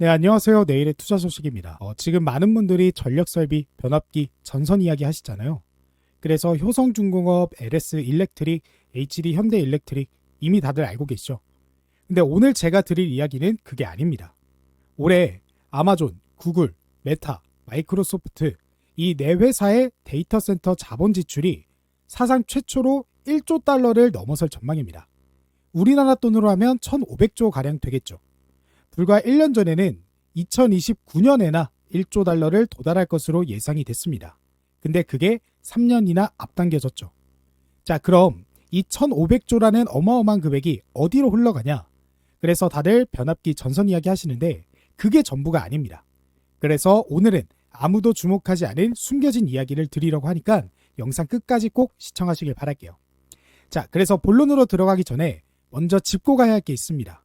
네, 안녕하세요. 내일의 투자 소식입니다. 지금 많은 분들이 전력설비, 변압기, 전선 이야기 하시잖아요. 그래서 효성중공업, LS 일렉트릭, HD 현대일렉트릭 이미 다들 알고 계시죠? 근데 오늘 제가 드릴 이야기는 그게 아닙니다. 올해 아마존, 구글, 메타, 마이크로소프트 이 네 회사의 데이터 센터 자본 지출이 사상 최초로 1조 달러를 넘어설 전망입니다. 우리나라 돈으로 하면 1,500조 가량 되겠죠. 불과 1년 전에는 2029년에나 1조 달러를 도달할 것으로 예상이 됐습니다. 근데 그게 3년이나 앞당겨졌죠. 자, 그럼 이 1,500조라는 어마어마한 금액이 어디로 흘러가냐? 그래서 다들 변압기 전선 이야기 하시는데 그게 전부가 아닙니다. 그래서 오늘은 아무도 주목하지 않은 숨겨진 이야기를 드리려고 하니까 영상 끝까지 꼭 시청하시길 바랄게요. 자, 그래서 본론으로 들어가기 전에 먼저 짚고 가야 할 게 있습니다.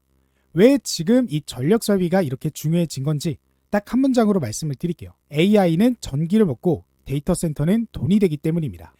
왜 지금 이 전력 설비가 이렇게 중요해진 건지 딱 한 문장으로 말씀을 드릴게요. AI는 전기를 먹고 데이터 센터는 돈이 되기 때문입니다.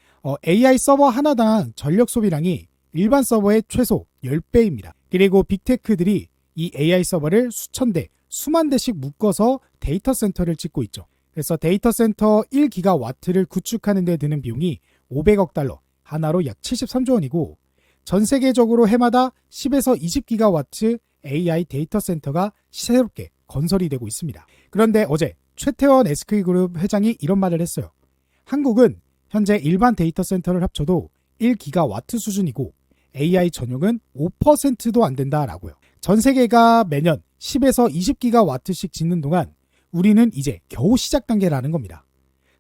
AI 서버 하나당 전력 소비량이 일반 서버의 최소 10배입니다. 그리고 빅테크들이 이 AI 서버를 수천 대, 수만 대씩 묶어서 데이터 센터를 짓고 있죠. 그래서 데이터 센터 1기가와트를 구축하는 데 드는 비용이 500억 달러, 하나로 약 73조 원이고 전 세계적으로 해마다 10에서 20기가와트 AI 데이터 센터가 새롭게 건설이 되고 있습니다. 그런데 어제 최태원 SK그룹 회장이 이런 말을 했어요. 한국은 현재 일반 데이터 센터를 합쳐도 1기가와트 수준이고 AI 전용은 5%도 안 된다라고요. 전 세계가 매년 10에서 20기가와트씩 짓는 동안 우리는 이제 겨우 시작 단계라는 겁니다.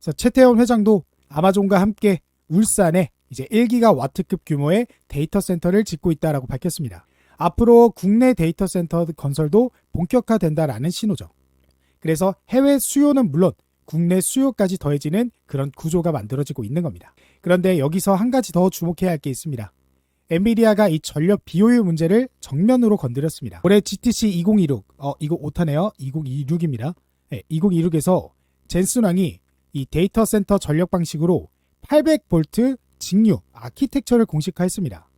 그래서 최태원 회장도 아마존과 함께 울산에 이제 1기가와트급 규모의 데이터 센터를 짓고 있다라고 밝혔습니다. 앞으로 국내 데이터 센터 건설도 본격화된다라는 신호죠. 그래서 해외 수요는 물론 국내 수요까지 더해지는 그런 구조가 만들어지고 있는 겁니다. 그런데 여기서 한 가지 더 주목해야 할 게 있습니다. 엔비디아가 이 전력 비효율 문제를 정면으로 건드렸습니다. 올해 GTC 2026, 이거 오타네요. 2026입니다. 네, 2026에서 젠슨왕이 이 데이터 센터 전력 방식으로 800V 직류 아키텍처를 공식화했습니다.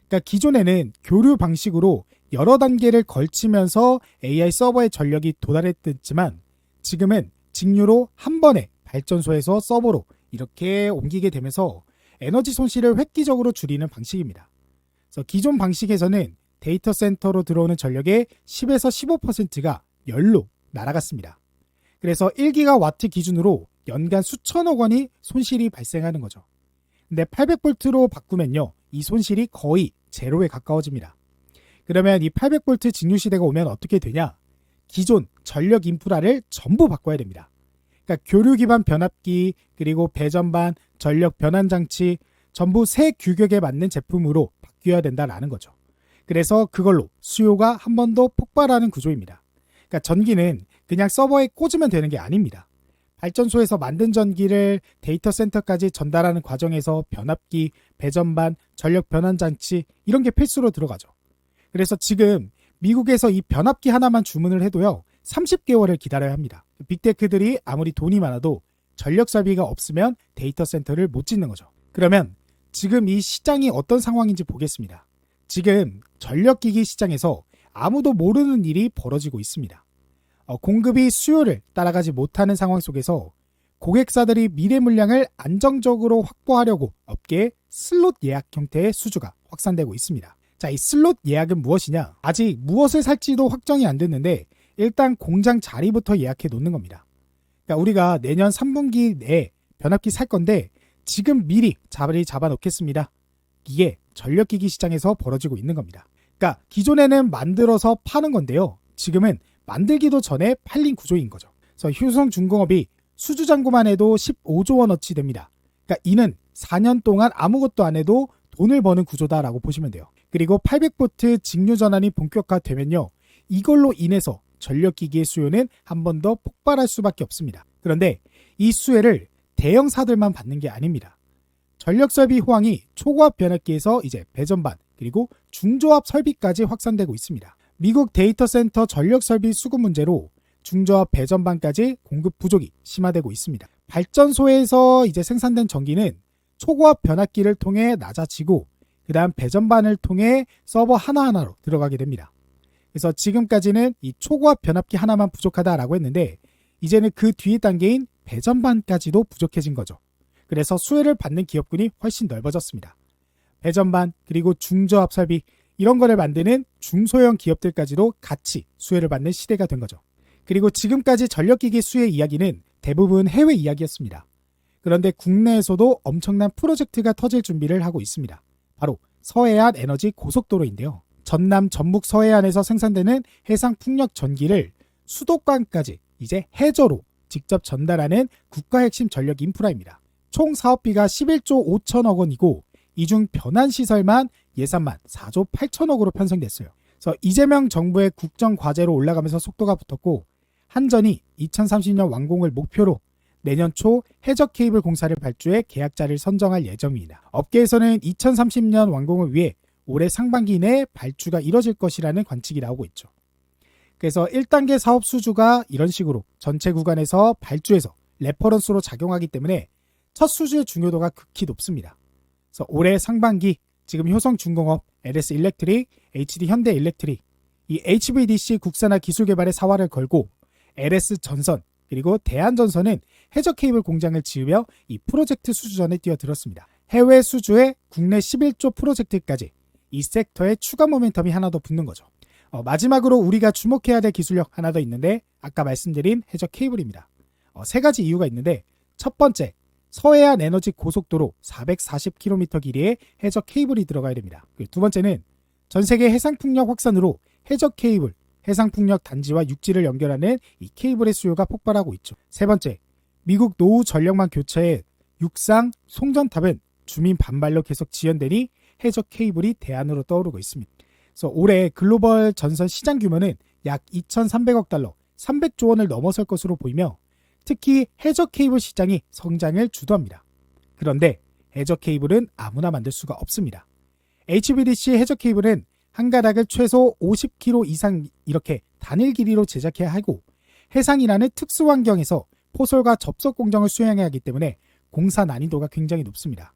그러니까 기존에는 교류 방식으로 여러 단계를 걸치면서 AI 서버의 전력이 도달했지만 지금은 직류로 한 번에 발전소에서 서버로 이렇게 옮기게 되면서 에너지 손실을 획기적으로 줄이는 방식입니다. 그래서 기존 방식에서는 데이터 센터로 들어오는 전력의 10에서 15%가 열로 날아갔습니다. 그래서 1기가와트 기준으로 연간 수천억 원이 손실이 발생하는 거죠. 근데 800V로 바꾸면요. 이 손실이 거의 제로에 가까워집니다. 그러면 이 800V 직류 시대가 오면 어떻게 되냐? 기존 전력 인프라를 전부 바꿔야 됩니다. 그러니까 교류 기반 변압기, 그리고 배전반, 전력 변환 장치 전부 새 규격에 맞는 제품으로 바뀌어야 된다라는 거죠. 그래서 그걸로 수요가 한 번 더 폭발하는 구조입니다. 그러니까 전기는 그냥 서버에 꽂으면 되는 게 아닙니다. 발전소에서 만든 전기를 데이터 센터까지 전달하는 과정에서 변압기, 배전반, 전력 변환 장치 이런 게 필수로 들어가죠. 그래서 지금 미국에서 이 변압기 하나만 주문을 해도요 30개월을 기다려야 합니다. 빅테크들이 아무리 돈이 많아도 전력 설비가 없으면 데이터 센터를 못 짓는 거죠. 그러면 지금 이 시장이 어떤 상황인지 보겠습니다. 지금 전력기기 시장에서 아무도 모르는 일이 벌어지고 있습니다. 공급이 수요를 따라가지 못하는 상황 속에서 고객사들이 미래 물량을 안정적으로 확보하려고 업계에 슬롯 예약 형태의 수주가 확산되고 있습니다. 자, 이 슬롯 예약은 무엇이냐? 아직 무엇을 살지도 확정이 안 됐는데 일단 공장 자리부터 예약해 놓는 겁니다. 그러니까 우리가 내년 3분기 내에 변압기 살 건데 지금 미리 자리 잡아 놓겠습니다. 이게 전력기기 시장에서 벌어지고 있는 겁니다. 그러니까 기존에는 만들어서 파는 건데요. 지금은 만들기도 전에 팔린 구조인 거죠. 그래서 효성중공업이 수주잔고만 해도 15조 원어치 됩니다. 그러니까 이는 4년 동안 아무것도 안 해도 돈을 버는 구조다라고 보시면 돼요. 그리고 800V 직류 전환이 본격화되면요. 이걸로 인해서 전력기기의 수요는 한 번 더 폭발할 수밖에 없습니다. 그런데 이 수혜를 대형사들만 받는 게 아닙니다. 전력설비 호황이 초고압 변압기에서 이제 배전반 그리고 중저압 설비까지 확산되고 있습니다. 미국 데이터 센터 전력 설비 수급 문제로 중저압 배전반까지 공급 부족이 심화되고 있습니다. 발전소에서 이제 생산된 전기는 초고압 변압기를 통해 낮아지고 그 다음 배전반을 통해 서버 하나하나로 들어가게 됩니다. 그래서 지금까지는 이 초고압 변압기 하나만 부족하다라고 했는데 이제는 그 뒤 단계인 배전반까지도 부족해진 거죠. 그래서 수혜를 받는 기업군이 훨씬 넓어졌습니다. 배전반 그리고 중저압 설비 이런 거를 만드는 중소형 기업들까지도 같이 수혜를 받는 시대가 된 거죠. 그리고 지금까지 전력기기 수혜 이야기는 대부분 해외 이야기였습니다. 그런데 국내에서도 엄청난 프로젝트가 터질 준비를 하고 있습니다. 바로 서해안 에너지 고속도로인데요. 전남 전북 서해안에서 생산되는 해상 풍력 전기를 수도권까지 이제 해저로 직접 전달하는 국가 핵심 전력 인프라입니다. 총 사업비가 11조 5천억 원이고 이 중 변환시설만 예산만 4조 8천억으로 편성됐어요. 그래서 이재명 정부의 국정 과제로 올라가면서 속도가 붙었고 한전이 2030년 완공을 목표로 내년 초 해저 케이블 공사를 발주해 계약자를 선정할 예정입니다. 업계에서는 2030년 완공을 위해 올해 상반기 내에 발주가 이뤄질 것이라는 관측이 나오고 있죠. 그래서 1단계 사업 수주가 이런 식으로 전체 구간에서 발주해서 레퍼런스로 작용하기 때문에 첫 수주의 중요도가 극히 높습니다. 그래서 올해 상반기 지금 효성중공업, LS 일렉트릭, HD 현대 일렉트릭, 이 HVDC 국산화 기술 개발에 사활을 걸고 LS 전선 그리고 대한전선은 해저 케이블 공장을 지으며 이 프로젝트 수주전에 뛰어들었습니다. 해외 수주에 국내 11조 프로젝트까지 이 섹터에 추가 모멘텀이 하나 더 붙는 거죠. 마지막으로 우리가 주목해야 될 기술력 하나 더 있는데 아까 말씀드린 해저 케이블입니다. 세 가지 이유가 있는데 첫 번째, 서해안 에너지 고속도로 440km 길이의 해저 케이블이 들어가야 됩니다. 두 번째는 전 세계 해상풍력 확산으로 해저 케이블, 해상풍력 단지와 육지를 연결하는 이 케이블의 수요가 폭발하고 있죠. 세 번째, 미국 노후 전력망 교체에 육상 송전탑은 주민 반발로 계속 지연되니 해저 케이블이 대안으로 떠오르고 있습니다. 그래서 올해 글로벌 전선 시장 규모는 약 2,300억 달러, 300조 원을 넘어설 것으로 보이며 특히 해저 케이블 시장이 성장을 주도합니다. 그런데 해저 케이블은 아무나 만들 수가 없습니다. HVDC 해저 케이블은 한 가닥을 최소 50km 이상 이렇게 단일 길이로 제작해야 하고 해상이라는 특수 환경에서 포솔과 접속 공정을 수행해야 하기 때문에 공사 난이도가 굉장히 높습니다.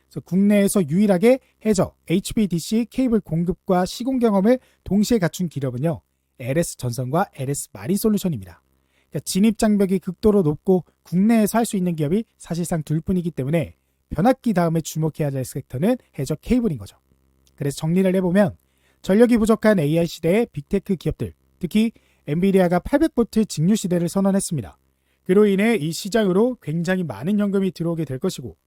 그래서 국내에서 유일하게 해저 HVDC 케이블 공급과 시공 경험을 동시에 갖춘 기업은요, LS 전선과 LS 마린 솔루션입니다. 그러니까 진입 장벽이 극도로 높고 국내에서 할 수 있는 기업이 사실상 둘뿐이기 때문에 변압기 다음에 주목해야 될 섹터는 해저 케이블인 거죠. 그래서 정리를 해보면 전력이 부족한 AI 시대의 빅테크 기업들, 특히 엔비디아가 800V 직류 시대를 선언했습니다. 그로 인해 이 시장으로 굉장히 많은 현금이 들어오게 될 것이고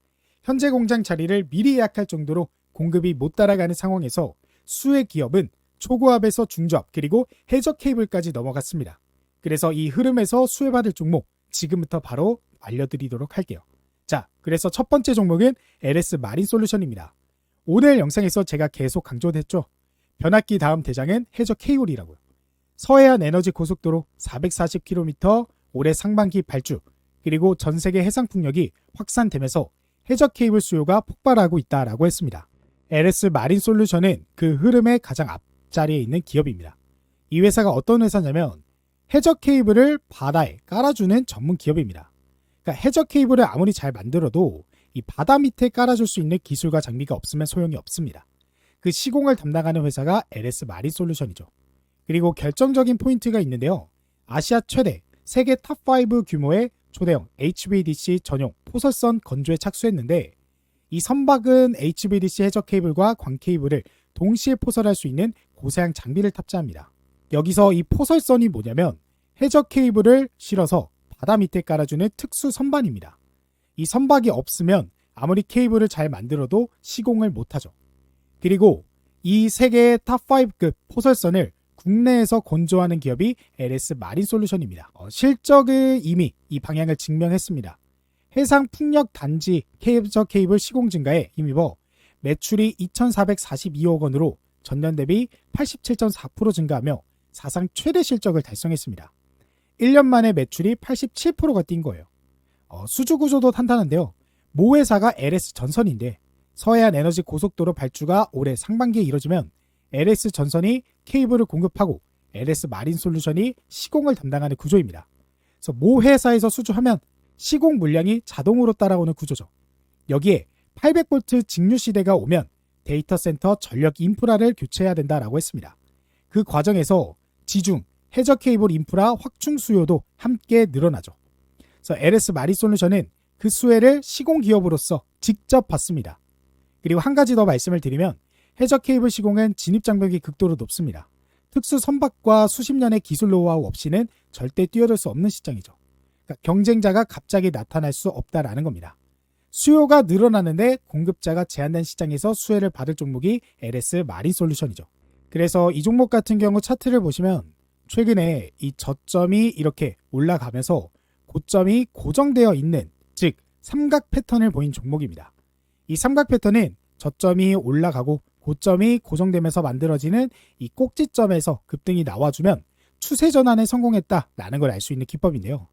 현재 공장 자리를 미리 예약할 정도로 공급이 못 따라가는 상황에서 수혜 기업은 초고압에서 중저압 그리고 해저 케이블까지 넘어갔습니다. 그래서 이 흐름에서 수혜받을 종목 지금부터 바로 알려드리도록 할게요. 자, 그래서 첫 번째 종목은 LS 마린 솔루션입니다. 오늘 영상에서 제가 계속 강조했죠. 변압기 다음 대장은 해저 케이블이라고요. 서해안 에너지 고속도로 440km 올해 상반기 발주 그리고 전 세계 해상 풍력이 확산되면서 해저 케이블 수요가 폭발하고 있다라고 했습니다. LS 마린 솔루션은 그 흐름의 가장 앞자리에 있는 기업입니다. 이 회사가 어떤 회사냐면 해저 케이블을 바다에 깔아주는 전문 기업입니다. 그러니까 해저 케이블을 아무리 잘 만들어도 이 바다 밑에 깔아줄 수 있는 기술과 장비가 없으면 소용이 없습니다. 그 시공을 담당하는 회사가 LS 마린 솔루션이죠. 그리고 결정적인 포인트가 있는데요. 아시아 최대, 세계 탑5 규모의 초대형 HVDC 전용 포설선 건조에 착수했는데 이 선박은 HVDC 해저 케이블과 광 케이블을 동시에 포설할 수 있는 고사양 장비를 탑재합니다. 여기서 이 포설선이 뭐냐면 해저 케이블을 실어서 바다 밑에 깔아주는 특수 선반입니다. 이 선박이 없으면 아무리 케이블을 잘 만들어도 시공을 못하죠. 그리고 이 세계의 탑5급 포설선을 국내에서 건조하는 기업이 LS 마린 솔루션입니다. 실적을 이미 이 방향을 증명했습니다. 해상 풍력 단지 해저 케이블 시공 증가에 힘입어 매출이 2,442억 원으로 전년 대비 87.4% 증가하며 사상 최대 실적을 달성했습니다. 1년 만에 매출이 87%가 뛴 거예요. 수주 구조도 탄탄한데요. 모 회사가 LS 전선인데 서해안 에너지 고속도로 발주가 올해 상반기에 이뤄지면 LS 전선이 케이블을 공급하고 LS 마린 솔루션이 시공을 담당하는 구조입니다. 그래서 모 회사에서 수주하면 시공 물량이 자동으로 따라오는 구조죠. 여기에 800V 직류 시대가 오면 데이터 센터 전력 인프라를 교체해야 된다라고 했습니다. 그 과정에서 지중, 해저 케이블 인프라 확충 수요도 함께 늘어나죠. 그래서 LS 마리솔루션은 그 수혜를 시공기업으로서 직접 받습니다. 그리고 한 가지 더 말씀을 드리면 해저 케이블 시공은 진입장벽이 극도로 높습니다. 특수 선박과 수십 년의 기술 노하우 없이는 절대 뛰어들 수 없는 시장이죠. 그러니까 경쟁자가 갑자기 나타날 수 없다라는 겁니다. 수요가 늘어나는데 공급자가 제한된 시장에서 수혜를 받을 종목이 LS 마리솔루션이죠. 그래서 이 종목 같은 경우 차트를 보시면 최근에 이 저점이 이렇게 올라가면서 고점이 고정되어 있는, 즉 삼각 패턴을 보인 종목입니다. 이 삼각 패턴은 저점이 올라가고 고점이 고정되면서 만들어지는 이 꼭지점에서 급등이 나와주면 추세 전환에 성공했다라는 걸 알 수 있는 기법인데요.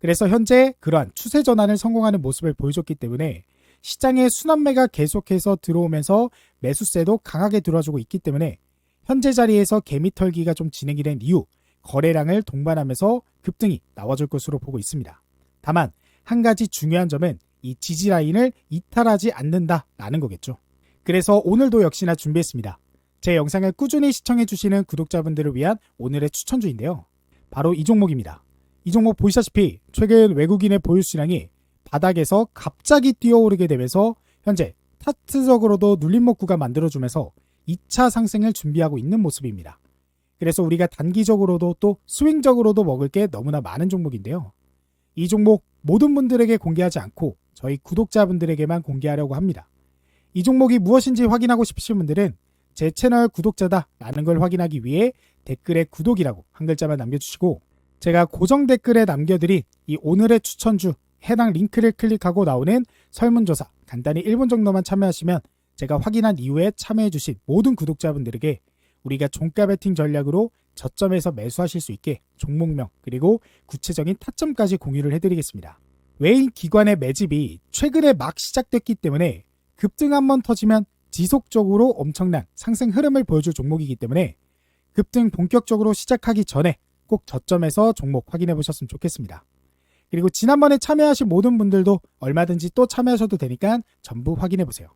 그래서 현재 그러한 추세 전환을 성공하는 모습을 보여줬기 때문에 시장에 순환매가 계속해서 들어오면서 매수세도 강하게 들어와주고 있기 때문에 현재 자리에서 개미털기가 좀 진행이 된 이후 거래량을 동반하면서 급등이 나와줄 것으로 보고 있습니다. 다만 한 가지 중요한 점은 이 지지라인을 이탈하지 않는다라는 거겠죠. 그래서 오늘도 역시나 준비했습니다. 제 영상을 꾸준히 시청해주시는 구독자분들을 위한 오늘의 추천주인데요. 바로 이 종목입니다. 이 종목 보시다시피 최근 외국인의 보유 수량이 바닥에서 갑자기 뛰어오르게 되면서 현재 차트적으로도 눌림목 구간 만들어주면서 2차 상승을 준비하고 있는 모습입니다. 그래서 우리가 단기적으로도 또 스윙적으로도 먹을 게 너무나 많은 종목인데요. 이 종목 모든 분들에게 공개하지 않고 저희 구독자분들에게만 공개하려고 합니다. 이 종목이 무엇인지 확인하고 싶으신 분들은 제 채널 구독자다라는 걸 확인하기 위해 댓글에 구독이라고 한 글자만 남겨주시고 제가 고정 댓글에 남겨드린 이 오늘의 추천주 해당 링크를 클릭하고 나오는 설문조사 간단히 1분 정도만 참여하시면 제가 확인한 이후에 참여해주신 모든 구독자분들에게 우리가 종가 베팅 전략으로 저점에서 매수하실 수 있게 종목명 그리고 구체적인 타점까지 공유를 해드리겠습니다. 외인 기관의 매집이 최근에 막 시작됐기 때문에 급등 한번 터지면 지속적으로 엄청난 상승 흐름을 보여줄 종목이기 때문에 급등 본격적으로 시작하기 전에 꼭 저점에서 종목 확인해 보셨으면 좋겠습니다. 그리고 지난번에 참여하신 모든 분들도 얼마든지 또 참여하셔도 되니까 전부 확인해 보세요.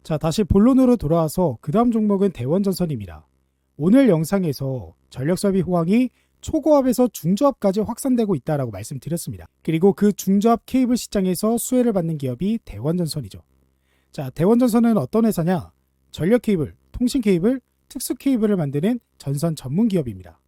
자, 다시 본론으로 돌아와서 그 다음 종목은 대원전선입니다. 오늘 영상에서 전력설비 호황이 초고압에서 중저압까지 확산되고 있다라고 말씀드렸습니다. 그리고 그 중저압 케이블 시장에서 수혜를 받는 기업이 대원전선이죠. 자, 대원전선은 어떤 회사냐? 전력 케이블, 통신 케이블, 특수 케이블을 만드는 전선 전문 기업입니다.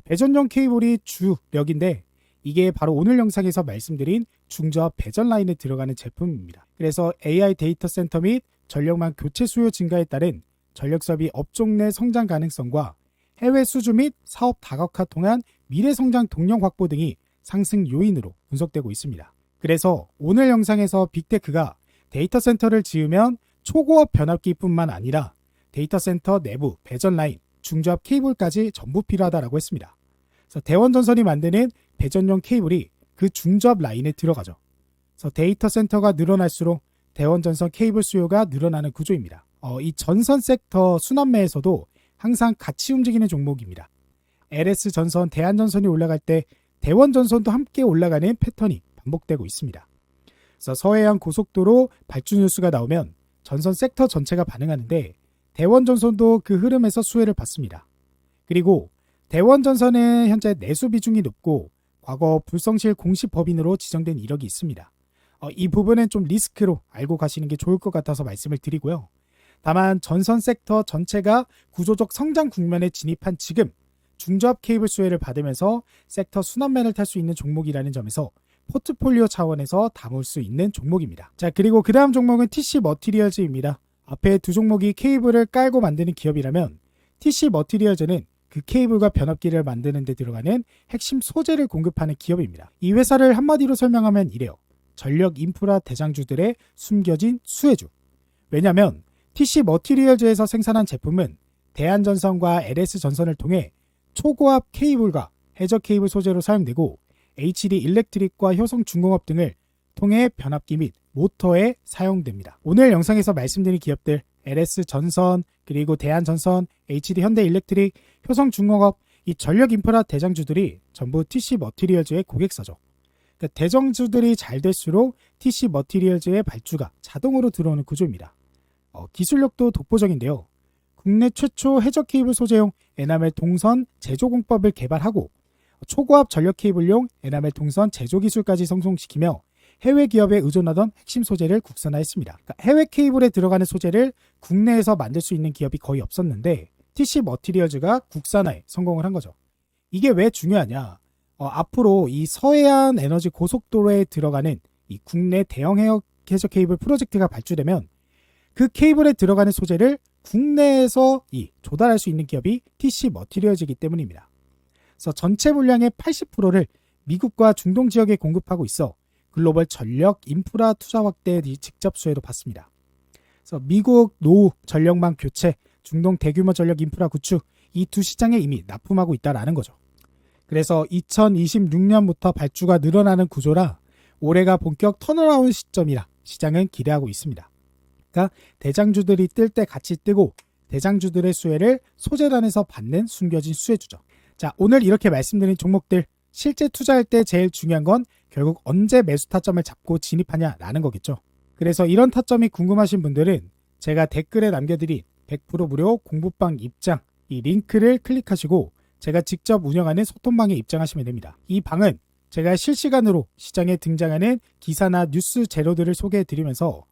배전용 케이블이 주력인데 이게 바로 오늘 영상에서 말씀드린 중저압 배전 라인에 들어가는 제품입니다. 그래서 AI 데이터 센터 및 전력망 교체 수요 증가에 따른 전력 설비 업종 내 성장 가능성과 해외 수주 및 사업 다각화 통한 미래 성장 동력 확보 등이 상승 요인으로 분석되고 있습니다. 그래서 오늘 영상에서 빅테크가 데이터 센터를 지으면 초고압 변압기뿐만 아니라 데이터 센터 내부 배전 라인, 중저압 케이블까지 전부 필요하다라고 했습니다. 그래서 대원전선이 만드는 배전용 케이블이 그 중저압 라인에 들어가죠. 그래서 데이터 센터가 늘어날수록 대원전선 케이블 수요가 늘어나는 구조입니다. 이 전선 섹터 순환매에서도 항상 같이 움직이는 종목입니다. LS 전선, 대한전선이 올라갈 때 대원전선도 함께 올라가는 패턴이 반복되고 있습니다. 그래서 서해안 고속도로 발주 뉴스가 나오면 전선 섹터 전체가 반응하는데 대원전선도 그 흐름에서 수혜를 받습니다. 그리고 대원전선은 현재 내수 비중이 높고 과거 불성실 공시 법인으로 지정된 이력이 있습니다. 이 부분은 좀 리스크로 알고 가시는 게 좋을 것 같아서 말씀을 드리고요. 다만 전선 섹터 전체가 구조적 성장 국면에 진입한 지금 중저압 케이블 수혜를 받으면서 섹터 순환맨을 탈 수 있는 종목이라는 점에서 포트폴리오 차원에서 담을 수 있는 종목입니다. 자, 그리고 그 다음 종목은 TC 머티리얼즈입니다. 앞에 두 종목이 케이블을 깔고 만드는 기업이라면 TC 머티리얼즈는 그 케이블과 변압기를 만드는 데 들어가는 핵심 소재를 공급하는 기업입니다. 이 회사를 한마디로 설명하면 이래요. 전력 인프라 대장주들의 숨겨진 수혜주. 왜냐하면 TC 머티리얼즈에서 생산한 제품은 대한전선과 LS전선을 통해 초고압 케이블과 해저 케이블 소재로 사용되고 HD 일렉트릭과 효성중공업 등을 통해 변압기 및 모터에 사용됩니다. 오늘 영상에서 말씀드린 기업들 LS전선, 그리고 대한전선, HD 현대일렉트릭, 효성중공업 이 전력 인프라 대장주들이 전부 TC 머티리얼즈의 고객사죠. 그러니까 대장주들이 잘 될수록 TC 머티리얼즈의 발주가 자동으로 들어오는 구조입니다. 기술력도 독보적인데요. 국내 최초 해저 케이블 소재용 에나멜 동선 제조 공법을 개발하고 초고압 전력 케이블용 에나멜 동선 제조 기술까지 성공시키며 해외 기업에 의존하던 핵심 소재를 국산화했습니다. 그러니까 해외 케이블에 들어가는 소재를 국내에서 만들 수 있는 기업이 거의 없었는데 TC 머티리얼즈가 국산화에 성공을 한 거죠. 이게 왜 중요하냐? 앞으로 이 서해안 에너지 고속도로에 들어가는 이 국내 대형 해저 케이블 프로젝트가 발주되면 그 케이블에 들어가는 소재를 국내에서 조달할 수 있는 기업이 TC 머티리얼즈이기 때문입니다. 그래서 전체 물량의 80%를 미국과 중동 지역에 공급하고 있어 글로벌 전력 인프라 투자 확대에 직접 수혜도 받습니다. 그래서 미국 노후 전력망 교체, 중동 대규모 전력 인프라 구축 이 두 시장에 이미 납품하고 있다라는 거죠. 그래서 2026년부터 발주가 늘어나는 구조라 올해가 본격 턴어라운드 시점이라 시장은 기대하고 있습니다. 그러니까 대장주들이 뜰 때 같이 뜨고 대장주들의 수혜를 소재단에서 받는 숨겨진 수혜주죠. 자, 오늘 이렇게 말씀드린 종목들 실제 투자할 때 제일 중요한 건 결국 언제 매수 타점을 잡고 진입하냐라는 거겠죠. 그래서 이런 타점이 궁금하신 분들은 제가 댓글에 남겨드린 100% 무료 공부방 입장 이 링크를 클릭하시고 제가 직접 운영하는 소통방에 입장하시면 됩니다. 이 방은 제가 실시간으로 시장에 등장하는 기사나 뉴스 재료들을 소개해드리면서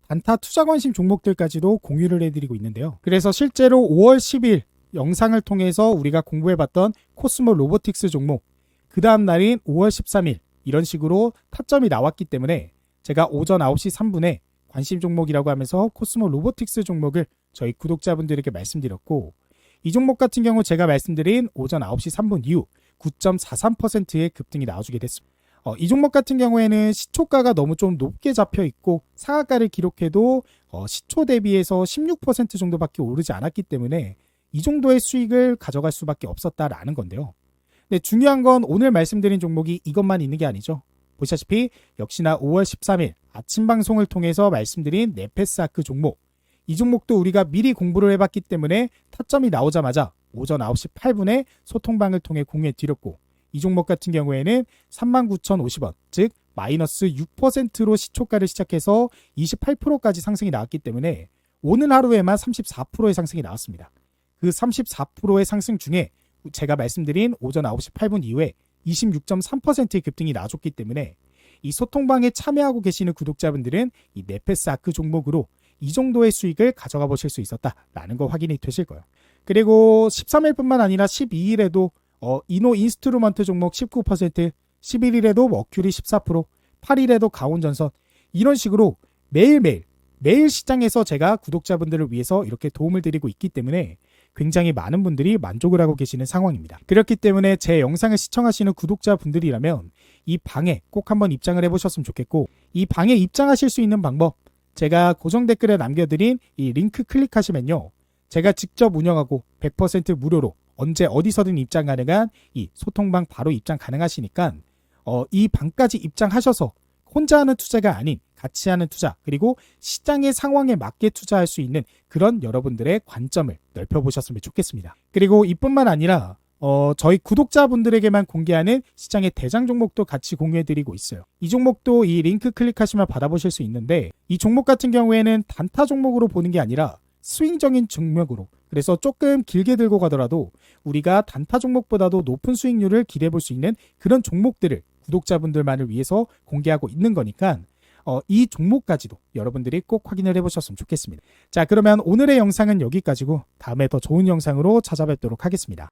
단타 투자 관심 종목들까지도 공유를 해드리고 있는데요. 그래서 실제로 5월 10일 영상을 통해서 우리가 공부해봤던 코스모 로보틱스 종목 그 다음 날인 5월 13일 이런 식으로 타점이 나왔기 때문에 제가 오전 9시 3분에 관심 종목이라고 하면서 코스모 로보틱스 종목을 저희 구독자분들에게 말씀드렸고 이 종목 같은 경우 제가 말씀드린 오전 9시 3분 이후 9.43%의 급등이 나와주게 됐습니다. 이 종목 같은 경우에는 시초가가 너무 좀 높게 잡혀 있고 상한가를 기록해도 시초 대비해서 16% 정도밖에 오르지 않았기 때문에 이 정도의 수익을 가져갈 수밖에 없었다라는 건데요. 근데 중요한 건 오늘 말씀드린 종목이 이것만 있는 게 아니죠. 보시다시피 역시나 5월 13일 아침 방송을 통해서 말씀드린 네페스아크 종목 이 종목도 우리가 미리 공부를 해봤기 때문에 타점이 나오자마자 오전 9시 8분에 소통방을 통해 공유해드렸고 이 종목 같은 경우에는 39,050원 즉 마이너스 6%로 시초가를 시작해서 28%까지 상승이 나왔기 때문에 오늘 하루에만 34%의 상승이 나왔습니다. 그 34%의 상승 중에 제가 말씀드린 오전 9시 8분 이후에 26.3%의 급등이 나와줬기 때문에 이 소통방에 참여하고 계시는 구독자분들은 이 네페스아크 종목으로 이 정도의 수익을 가져가 보실 수 있었다라는 거 확인이 되실 거예요. 그리고 13일뿐만 아니라 12일에도 이노 인스트루먼트 종목 19%, 11일에도 머큐리 14%, 8일에도 가온전선 이런 식으로 매일 시장에서 제가 구독자분들을 위해서 이렇게 도움을 드리고 있기 때문에 굉장히 많은 분들이 만족을 하고 계시는 상황입니다. 그렇기 때문에 제 영상을 시청하시는 구독자분들이라면 이 방에 꼭 한번 입장을 해보셨으면 좋겠고 이 방에 입장하실 수 있는 방법 제가 고정 댓글에 남겨드린 이 링크 클릭하시면요. 제가 직접 운영하고 100% 무료로 언제 어디서든 입장 가능한 이 소통방 바로 입장 가능하시니까 이 방까지 입장하셔서 혼자 하는 투자가 아닌 같이 하는 투자 그리고 시장의 상황에 맞게 투자할 수 있는 그런 여러분들의 관점을 넓혀보셨으면 좋겠습니다. 그리고 이뿐만 아니라 저희 구독자분들에게만 공개하는 시장의 대장 종목도 같이 공유해드리고 있어요. 이 종목도 이 링크 클릭하시면 받아보실 수 있는데 이 종목 같은 경우에는 단타 종목으로 보는 게 아니라 스윙적인 종목으로 그래서 조금 길게 들고 가더라도 우리가 단타 종목보다도 높은 수익률을 기대해 볼 수 있는 그런 종목들을 구독자분들만을 위해서 공개하고 있는 거니까 이 종목까지도 여러분들이 꼭 확인을 해보셨으면 좋겠습니다. 자, 그러면 오늘의 영상은 여기까지고 다음에 더 좋은 영상으로 찾아뵙도록 하겠습니다.